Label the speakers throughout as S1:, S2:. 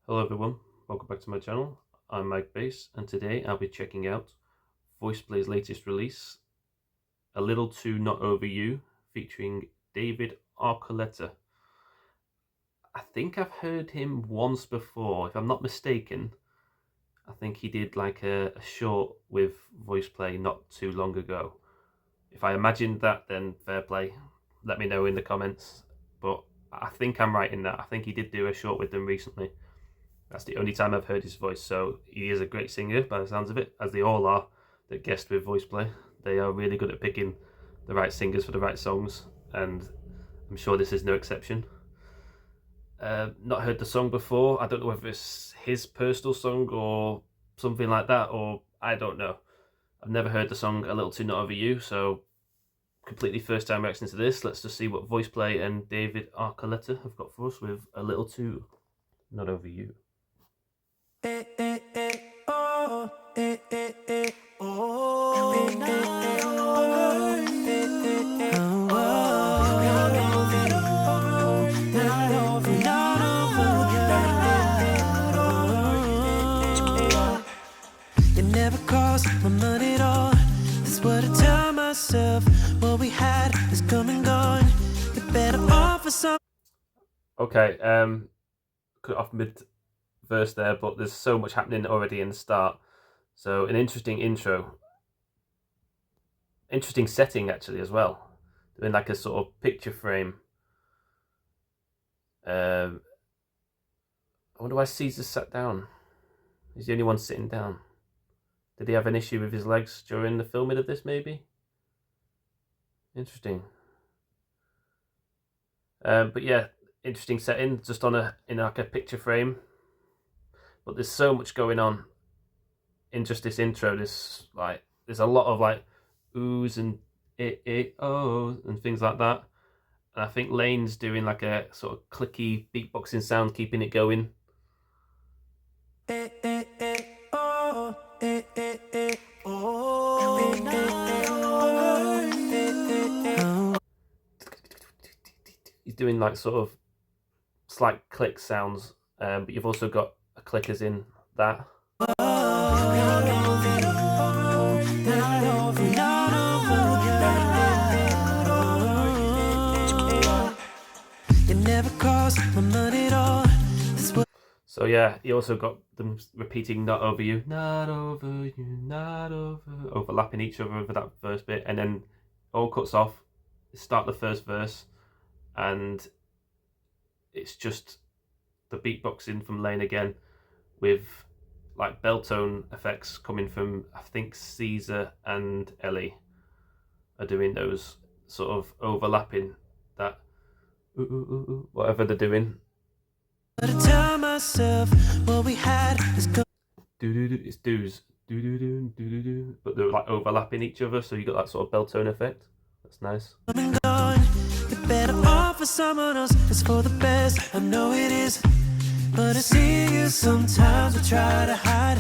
S1: Hello everyone, welcome back to my channel. I'm Mike Bass, and today I'll be checking out Voiceplay's latest release, A Little Too Not Over You, featuring David Archuleta. I think I've heard him once before, if I'm not mistaken. I think he did like a short with Voiceplay not too long ago. If I imagined that, then fair play. Let me know in the comments. But I think I'm right in that. I think he did do a short with them recently. That's the only time I've heard his voice, so he is a great singer by the sounds of it, as they all are that guest with Voiceplay. They are really good at picking the right singers for the right songs, and I'm sure this is no exception. Not heard the song before. I don't know whether it's his personal song or something like that, or I don't know. I've never heard the song A Little Too Not Over You, so completely first time reacting to this. Let's just see what Voiceplay and David Archuleta have got for us with A Little Too Not Over You.
S2: Never cost my money at all. That's what I tell myself. What we had is come and gone. You better offer some.
S1: Okay, cut off mid-verse there, but there's so much happening already in the start. So an interesting intro. Interesting setting, actually, as well. Doing like a sort of picture frame. I wonder why Caesar sat down. He's the only one sitting down. Did he have an issue with his legs during the filming of this, maybe? Interesting. But yeah, interesting setting, just in like a picture frame. But there's so much going on in just this intro. There's a lot of like oohs and oh and things like that. And I think Lane's doing like a sort of clicky beatboxing sound, keeping it going. He's doing like sort of slight click sounds, but you've also got a clickers in that. So yeah, he also got them repeating "not over you, not over you, not over," overlapping each other over that first bit, and then all cuts off. Start the first verse, and it's just the beatboxing from Lane again, with like bell tone effects coming from, I think Caesar and Ellie are doing those sort of overlapping that whatever they're doing. It's do's, but they're like overlapping each other, so you got that sort of bell tone effect. That's nice. You better offer someone else. It's for the best, I know it is. But I see you sometimes. I try to hide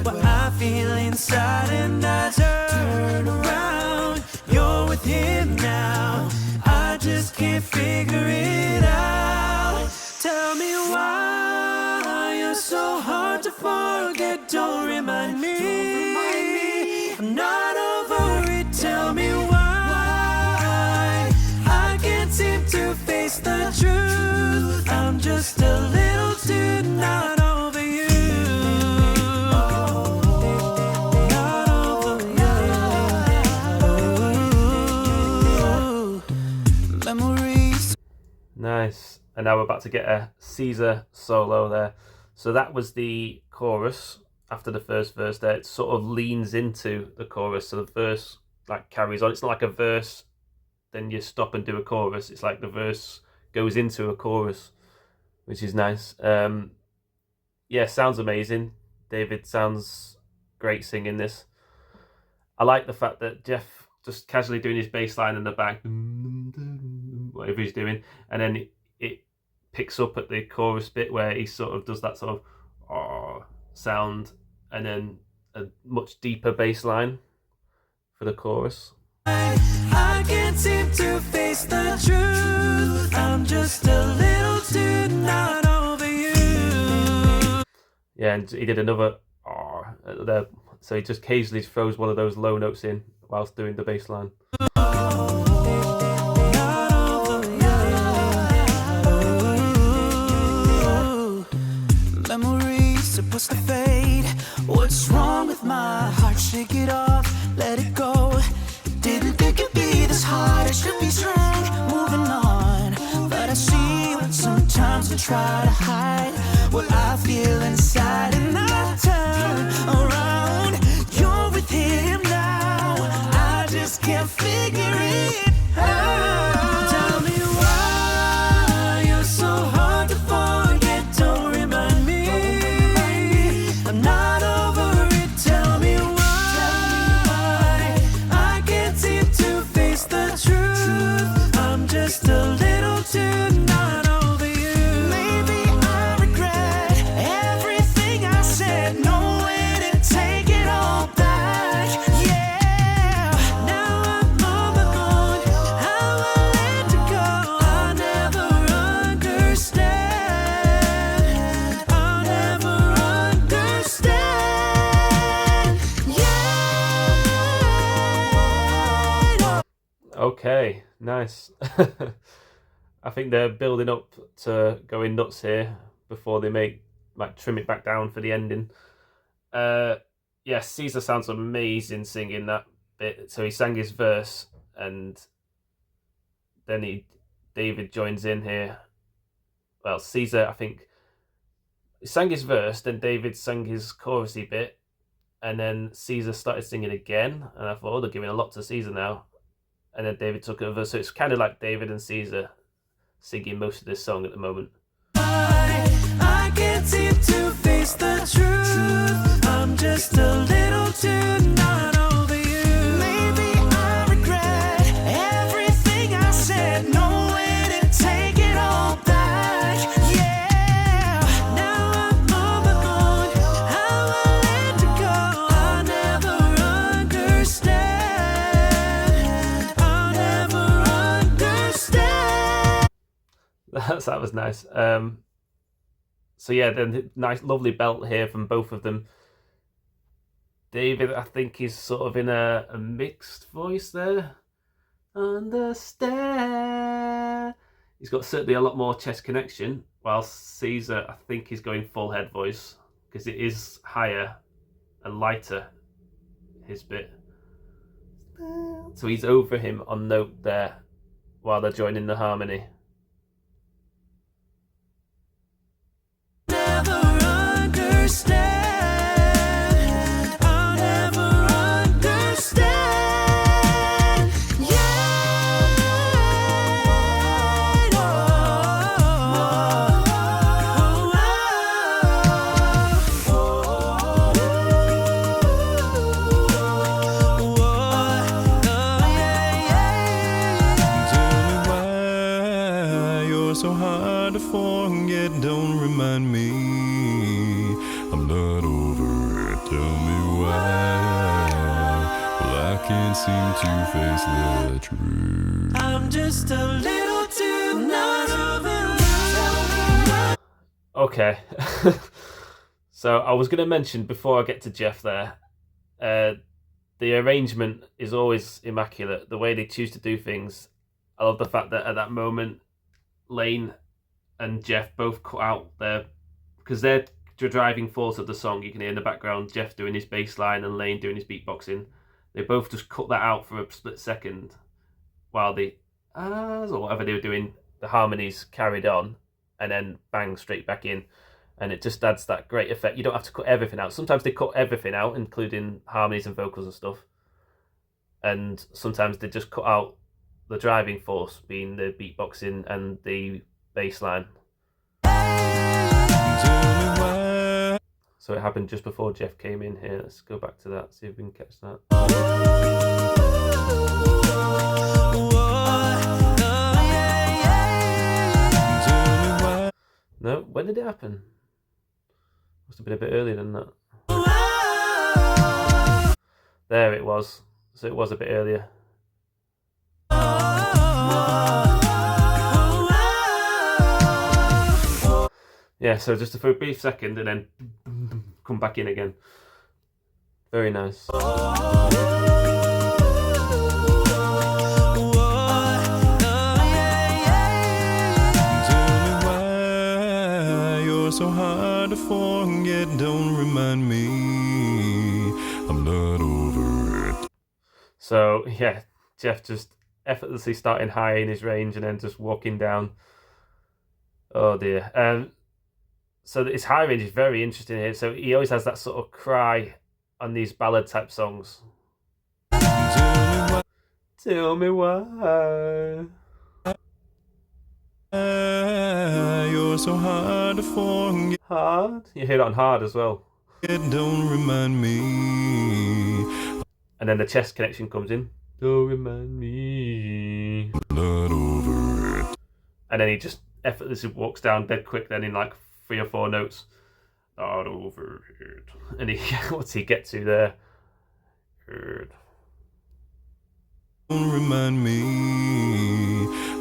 S1: what I feel inside, and I turn around. You're with him now. I just can't figure it out. Tell me why you're so hard to forget. Don't remind me. I'm not over it. Tell me why I can't seem to face the truth. I'm just a little too not over you. Not over you. Memories. Nice. And now we're about to get a Caesar solo there. So that was the chorus after the first verse there. It sort of leans into the chorus. So the verse like carries on. It's not like a verse, then you stop and do a chorus. It's like the verse goes into a chorus, which is nice. Yeah, sounds amazing. David sounds great singing this. I like the fact that Jeff just casually doing his bass line in the back, whatever he's doing, and then it picks up at the chorus bit where he sort of does that sort of sound, and then a much deeper bass line for the chorus. I can't seem to face the truth. I'm just a little too not over you. Yeah, and he did another there. So he just occasionally throws one of those low notes in whilst doing the bass line.
S2: Memories supposed to fade. What's wrong with my heart? Shake it off, let it go. Didn't think it'd be this hard. I should be strong, moving on. But I see what sometimes I try to hide what I feel inside, and I turn around. You're with him now. I just can't figure it out. Tell me why you're so hard to forget. Don't remind me I'm not over it. Tell me why I can't seem to face the truth. I'm just a little too not over you. Maybe I regret everything I said. No way to take it all back. Yeah, now I'm moving on. How I let you go, I'll never understand. I'll never understand. Yeah.
S1: Okay, nice. I think they're building up to going nuts here before they might trim it back down for the ending. Yeah, Caesar sounds amazing singing that bit. So he sang his verse, and then David joins in here. Well, Caesar, I think, he sang his verse, then David sang his chorusy bit, and then Caesar started singing again. And I thought, oh, they're giving a lot to Caesar now. And then David took over, so it's kind of like David and Caesar singing most of this song at the moment.
S2: I can't seem to face the truth. I'm just a little too not over you. Maybe I regret everything I said. No way to take it all back. Yeah, now I'm moving on. How I let you go, I'll never understand. I'll never understand.
S1: That was nice. So yeah, then nice, lovely belt here from both of them. David, I think, is sort of in a mixed voice there. Understand. He's got certainly a lot more chest connection, while Caesar, I think, is going full head voice because it is higher and lighter, his bit. So he's over him on note there while they're joining the harmony.
S2: Never understand. I'll never understand. Yeah. Tell me why you're so hard to forget. Don't remind me I'm not over it. Tell me why. Well, I can't seem to face the truth. I'm just a little too not over it.
S1: Okay. So I was going to mention before I get to Jeff there, the arrangement is always immaculate. The way they choose to do things. I love the fact that at that moment, Lane and Jeff both cut out their, because they're the driving force of the song. You can hear in the background Jeff doing his bass line and Lane doing his beatboxing. They both just cut that out for a split second while the or whatever they were doing, the harmonies carried on, and then bang, straight back in. And it just adds that great effect. You don't have to cut everything out. Sometimes they cut everything out, including harmonies and vocals and stuff. And sometimes they just cut out the driving force, being the beatboxing and the bass line. So it happened just before Jeff came in here. Let's go back to that, see if we can catch that. No, when did it happen? Must have been a bit earlier than that. There it was. So it was a bit earlier. Yeah, so just for a brief second and then come back in again. Very nice.
S2: So hard to forget, don't remind me I'm not over it.
S1: So yeah, Jeff just effortlessly starting high in his range and then just walking down. Oh dear. So his high range is very interesting here. So he always has that sort of cry on these ballad type songs. Tell me why.
S2: You're so hard to forget.
S1: Hard. You hear it on hard as well.
S2: Don't remind me.
S1: And then the chest connection comes in. Don't remind me.
S2: Not over it.
S1: And then he just effortlessly walks down dead quick. Then in like 3 or 4 notes. Not over it. And he what's he get to there?
S2: Don't remind me.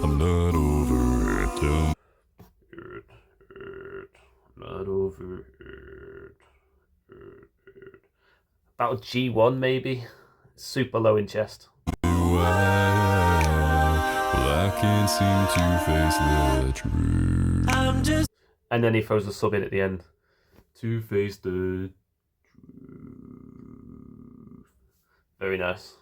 S2: I'm not over it.
S1: Not over it. About G1 maybe. Super low in chest.
S2: Well, I can't seem to face the truth.
S1: And then he throws the sub in at the end. To face the truth. Very nice.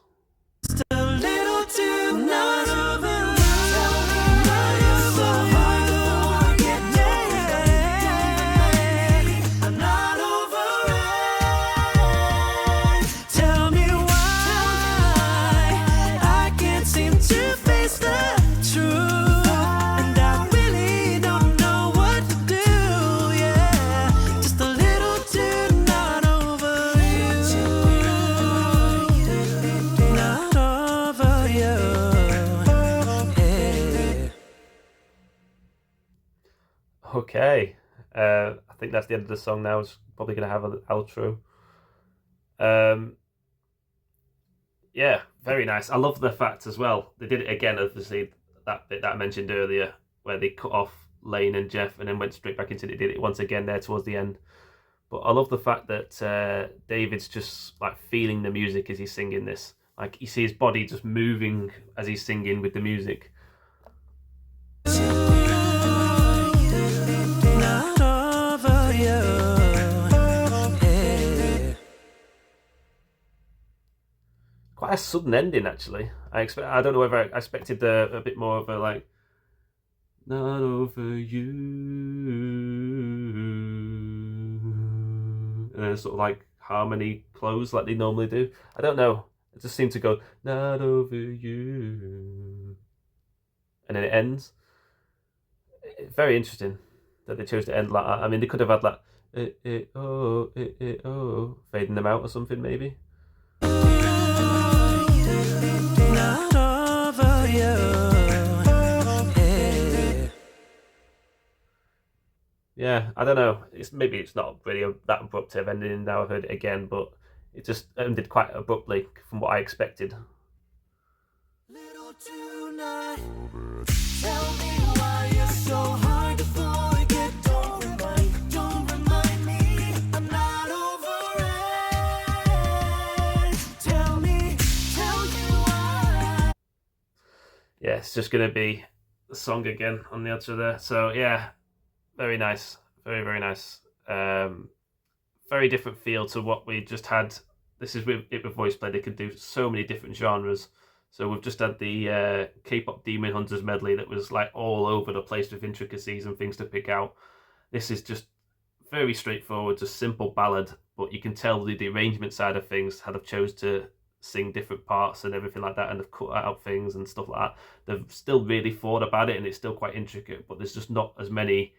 S1: Okay, I think that's the end of the song now. It's probably going to have an outro. Yeah, very nice. I love the fact as well. They did it again, obviously, that bit that I mentioned earlier, where they cut off Lane and Jeff and then went straight back into it. They did it once again there towards the end. But I love the fact that David's just like feeling the music as he's singing this. Like you see his body just moving as he's singing with the music. Quite a sudden ending, actually. I don't know whether I expected a bit more of a like, not over you, and then sort of like harmony close like they normally do. I don't know. It just seemed to go not over you, and then it ends. Very interesting that they chose to end like that. I mean, they could have had like fading them out or something maybe. Yeah, I don't know. Maybe it's not really that abrupt of ending now I've heard it again, but it just ended quite abruptly from what I expected.
S2: Little tonight, tell me why you're so hard to forget. Don't remind me, I'm not over it. Tell you why.
S1: Yeah, it's just going to be the song again on the outro there. So yeah, very nice. Very, very nice. Very different feel to what we just had. This is with Voiceplay. They could do so many different genres. So we've just had the K-pop Demon Hunters medley that was like all over the place with intricacies and things to pick out. This is just very straightforward, just simple ballad, but you can tell the arrangement side of things how they've chose to sing different parts and everything like that, and they've cut out things and stuff like that. They've still really thought about it, and it's still quite intricate, but there's just not as many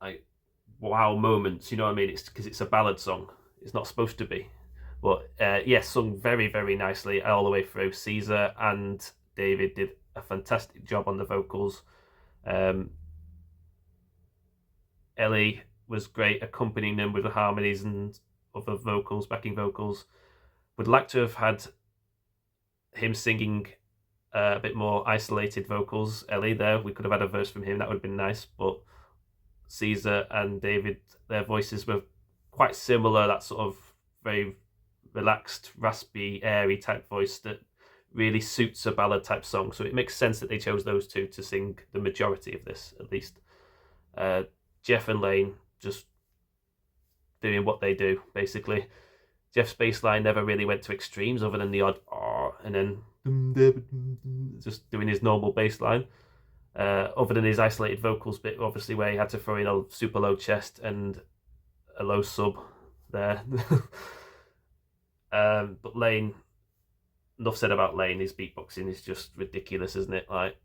S1: like wow moments, you know what I mean? It's because it's a ballad song. It's not supposed to be. But yes, sung very, very nicely all the way through. Caesar and David did a fantastic job on the vocals. Ellie was great accompanying them with the harmonies and other vocals, backing vocals. Would like to have had him singing a bit more isolated vocals. Ellie there, we could have had a verse from him. That would have been nice. But Caesar and David, their voices were quite similar, that sort of very relaxed, raspy, airy type voice that really suits a ballad type song. So it makes sense that they chose those two to sing the majority of this, at least. Jeff and Lane just doing what they do, basically. Jeff's bass line never really went to extremes other than the odd "ah" and then just doing his normal bass line. Other than his isolated vocals bit, obviously, where he had to throw in a super low chest and a low sub there. But Lane, enough said about Lane. His beatboxing is just ridiculous, isn't it? Like,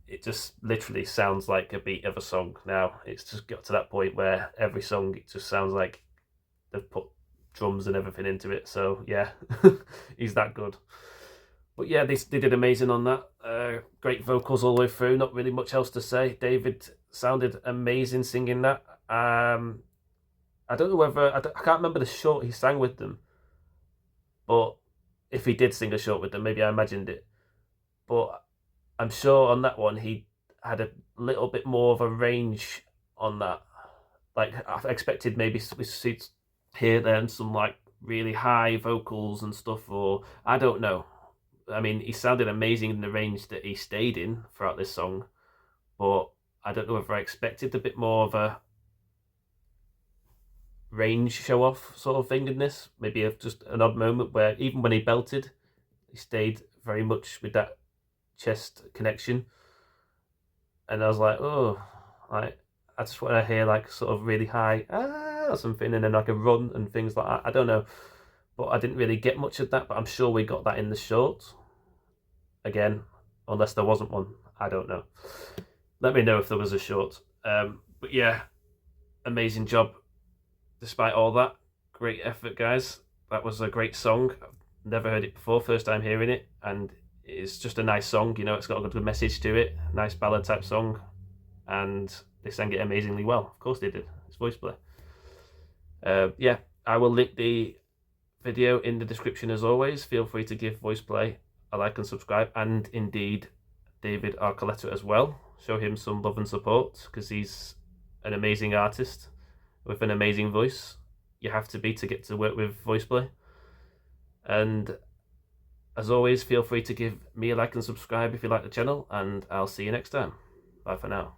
S1: it just literally sounds like a beat of a song now. It's just got to that point where every song, it just sounds like they've put drums and everything into it. So yeah, he's that good. But yeah, they did amazing on that. Great vocals all the way through. Not really much else to say. David sounded amazing singing that. I don't know whether I can't remember the short he sang with them, but if he did sing a short with them, maybe I imagined it. But I'm sure on that one he had a little bit more of a range on that. Like, I expected maybe here then some like really high vocals and stuff, or I don't know. I mean, he sounded amazing in the range that he stayed in throughout this song, but I don't know if I expected a bit more of a range show off sort of thing in this. Maybe just an odd moment where even when he belted, he stayed very much with that chest connection. And I was like, oh, I just want to hear like sort of really high or something, and then like a run and things like that. I don't know, but I didn't really get much of that. But I'm sure we got that in the short. Again, unless there wasn't one, I don't know. Let me know if there was a short. But yeah, amazing job. Despite all that, great effort, guys. That was a great song. I've never heard it before, first time hearing it, and it's just a nice song. You know, it's got a good message to it, nice ballad type song, and they sang it amazingly well. Of course they did. It's Voiceplay. Yeah, I will link the video in the description as always. Feel free to give Voiceplay a like and subscribe, and indeed David Archuleta as well. Show him some love and support because he's an amazing artist with an amazing voice. You have to be to get to work with Voiceplay. And as always, feel free to give me a like and subscribe if you like the channel, and I'll see you next time. Bye for now.